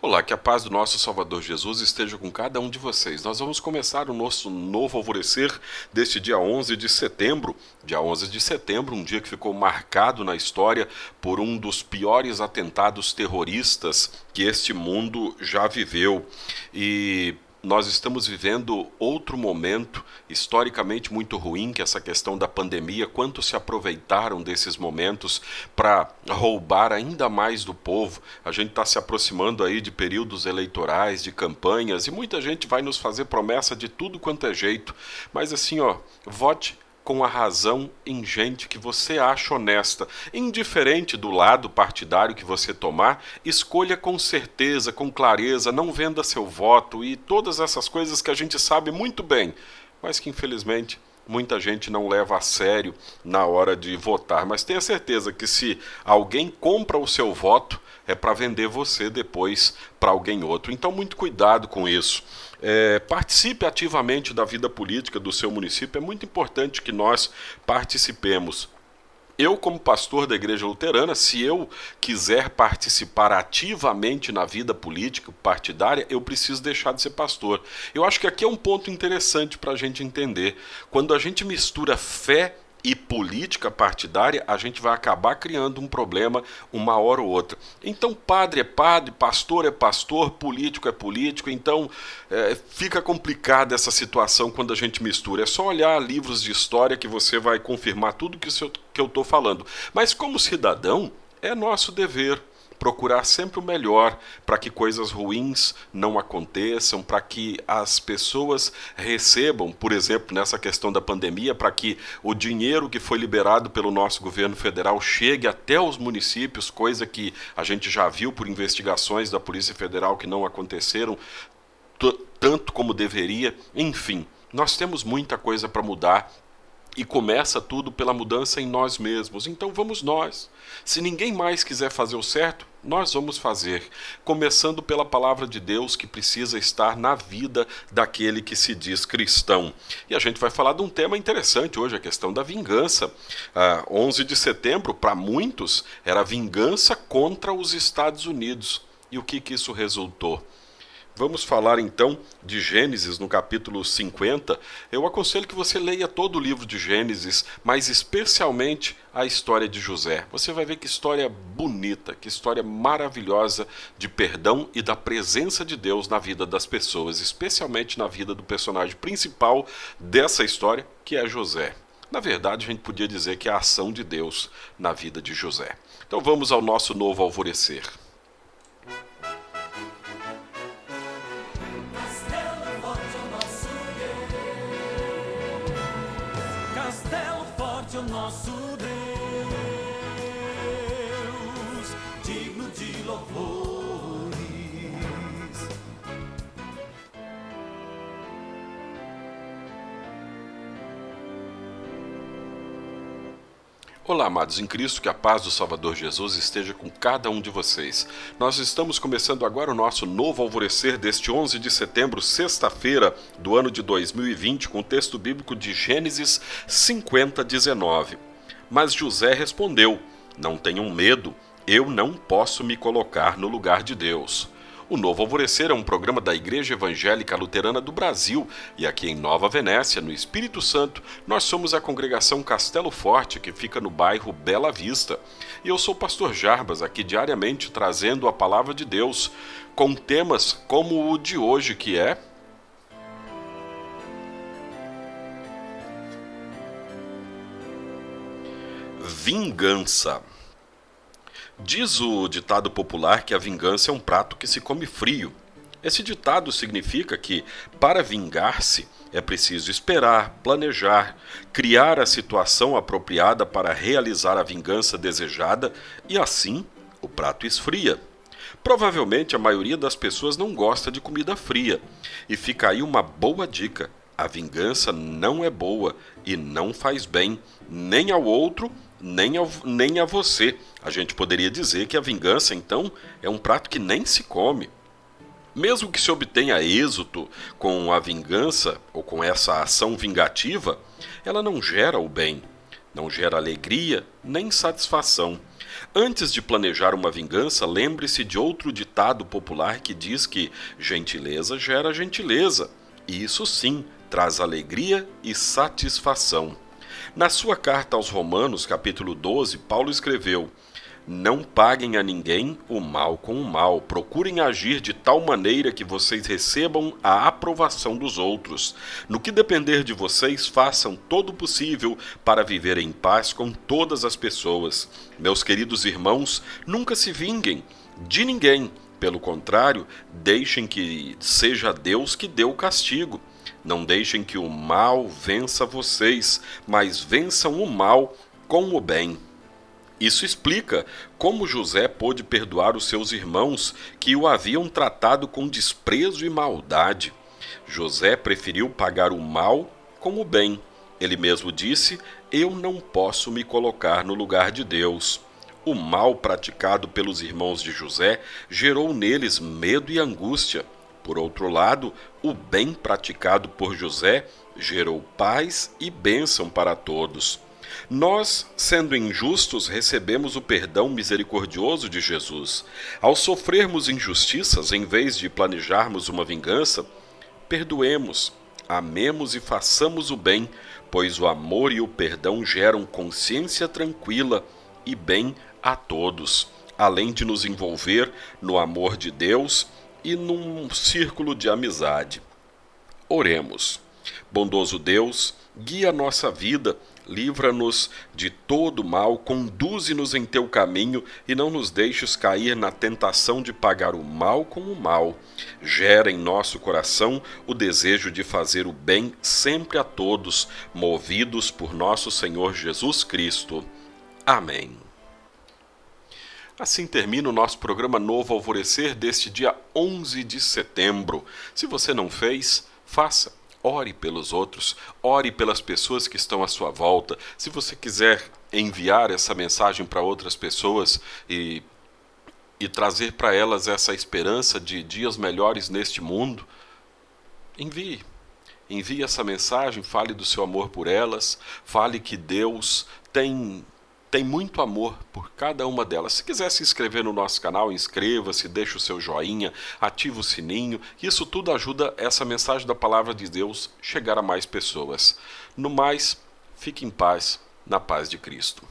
Olá, que a paz do nosso Salvador Jesus esteja com cada um de vocês. Nós vamos começar o nosso novo alvorecer deste dia 11 de setembro. Dia 11 de setembro, um dia que ficou marcado na história por um dos piores atentados terroristas que este mundo já viveu. E nós estamos vivendo outro momento historicamente muito ruim, que é essa questão da pandemia. Quantos se aproveitaram desses momentos para roubar ainda mais do povo? A gente está se aproximando aí de períodos eleitorais, de campanhas, e muita gente vai nos fazer promessa de tudo quanto é jeito. Mas assim, ó, vote com a razão em gente que você acha honesta. Indiferente do lado partidário que você tomar, escolha com certeza, com clareza, não venda seu voto e todas essas coisas que a gente sabe muito bem, mas que infelizmente muita gente não leva a sério na hora de votar. Mas tenha certeza que se alguém compra o seu voto, é para vender você depois para alguém outro. Então, muito cuidado com isso. Participe ativamente da vida política do seu município. É muito importante que nós participemos. Eu, como pastor da Igreja Luterana, se eu quiser participar ativamente na vida política partidária, eu preciso deixar de ser pastor. Eu acho que aqui é um ponto interessante para a gente entender. Quando a gente mistura fé e política partidária, a gente vai acabar criando um problema uma hora ou outra. Então, padre é padre, pastor é pastor, político é político. Então, fica complicada essa situação quando a gente mistura. É só olhar livros de história que você vai confirmar tudo que eu estou falando. Mas, como cidadão, é nosso dever procurar sempre o melhor para que coisas ruins não aconteçam, para que as pessoas recebam, por exemplo, nessa questão da pandemia, para que o dinheiro que foi liberado pelo nosso governo federal chegue até os municípios, coisa que a gente já viu por investigações da Polícia Federal que não aconteceram tanto como deveria. Enfim, nós temos muita coisa para mudar. E começa tudo pela mudança em nós mesmos. Então vamos nós. Se ninguém mais quiser fazer o certo, nós vamos fazer. Começando pela palavra de Deus, que precisa estar na vida daquele que se diz cristão. E a gente vai falar de um tema interessante hoje, a questão da vingança. 11 de setembro, para muitos, era vingança contra os Estados Unidos. E o que isso resultou? Vamos falar então de Gênesis no capítulo 50. Eu aconselho que você leia todo o livro de Gênesis, mas especialmente a história de José. Você vai ver que história bonita, que história maravilhosa de perdão e da presença de Deus na vida das pessoas, especialmente na vida do personagem principal dessa história, que é José. Na verdade, a gente podia dizer que é a ação de Deus na vida de José. Então vamos ao nosso novo alvorecer. Castelo forte é o nosso Deus, digno de louvores. Olá, amados em Cristo, que a paz do Salvador Jesus esteja com cada um de vocês. Nós estamos começando agora o nosso novo alvorecer deste 11 de setembro, sexta-feira do ano de 2020, com o texto bíblico de Gênesis 50, 19. Mas José respondeu: não tenham medo, eu não posso me colocar no lugar de Deus. O Novo Alvorecer é um programa da Igreja Evangélica Luterana do Brasil e aqui em Nova Venécia, no Espírito Santo, nós somos a congregação Castelo Forte, que fica no bairro Bela Vista. E eu sou o pastor Jarbas, aqui diariamente trazendo a palavra de Deus com temas como o de hoje, que é vingança. Diz o ditado popular que a vingança é um prato que se come frio. Esse ditado significa que, para vingar-se, é preciso esperar, planejar, criar a situação apropriada para realizar a vingança desejada e, assim, o prato esfria. Provavelmente a maioria das pessoas não gosta de comida fria. E fica aí uma boa dica: a vingança não é boa e não faz bem, nem ao outro, nem a você. A gente poderia dizer que a vingança, então, é um prato que nem se come. Mesmo que se obtenha êxito com a vingança ou com essa ação vingativa, ela não gera o bem, não gera alegria nem satisfação. Antes de planejar uma vingança, lembre-se de outro ditado popular que diz que gentileza gera gentileza, e isso sim traz alegria e satisfação. Na sua carta aos Romanos, capítulo 12, Paulo escreveu: não paguem a ninguém o mal com o mal. Procurem agir de tal maneira que vocês recebam a aprovação dos outros. No que depender de vocês, façam todo o possível para viver em paz com todas as pessoas. Meus queridos irmãos, nunca se vinguem de ninguém. Pelo contrário, deixem que seja Deus que dê o castigo. Não deixem que o mal vença vocês, mas vençam o mal com o bem. Isso explica como José pôde perdoar os seus irmãos que o haviam tratado com desprezo e maldade. José preferiu pagar o mal com o bem. Ele mesmo disse: eu não posso me colocar no lugar de Deus. O mal praticado pelos irmãos de José gerou neles medo e angústia. Por outro lado, o bem praticado por José gerou paz e bênção para todos. Nós, sendo injustos, recebemos o perdão misericordioso de Jesus. Ao sofrermos injustiças, em vez de planejarmos uma vingança, perdoemos, amemos e façamos o bem, pois o amor e o perdão geram consciência tranquila e bem a todos, além de nos envolver no amor de Deus e num círculo de amizade. Oremos. Bondoso Deus, guia a nossa vida, livra-nos de todo mal, conduze-nos em teu caminho e não nos deixes cair na tentação de pagar o mal com o mal. Gera em nosso coração o desejo de fazer o bem sempre a todos, movidos por nosso Senhor Jesus Cristo. Amém. Assim termina o nosso programa Novo Alvorecer deste dia 11 de setembro. Se você não fez, faça. Ore pelos outros, ore pelas pessoas que estão à sua volta. Se você quiser enviar essa mensagem para outras pessoas e trazer para elas essa esperança de dias melhores neste mundo, envie. Envie essa mensagem, fale do seu amor por elas, fale que Deus tem muito amor por cada uma delas. Se quiser se inscrever no nosso canal, inscreva-se, deixe o seu joinha, ative o sininho. Isso tudo ajuda essa mensagem da Palavra de Deus chegar a mais pessoas. No mais, fique em paz, na paz de Cristo.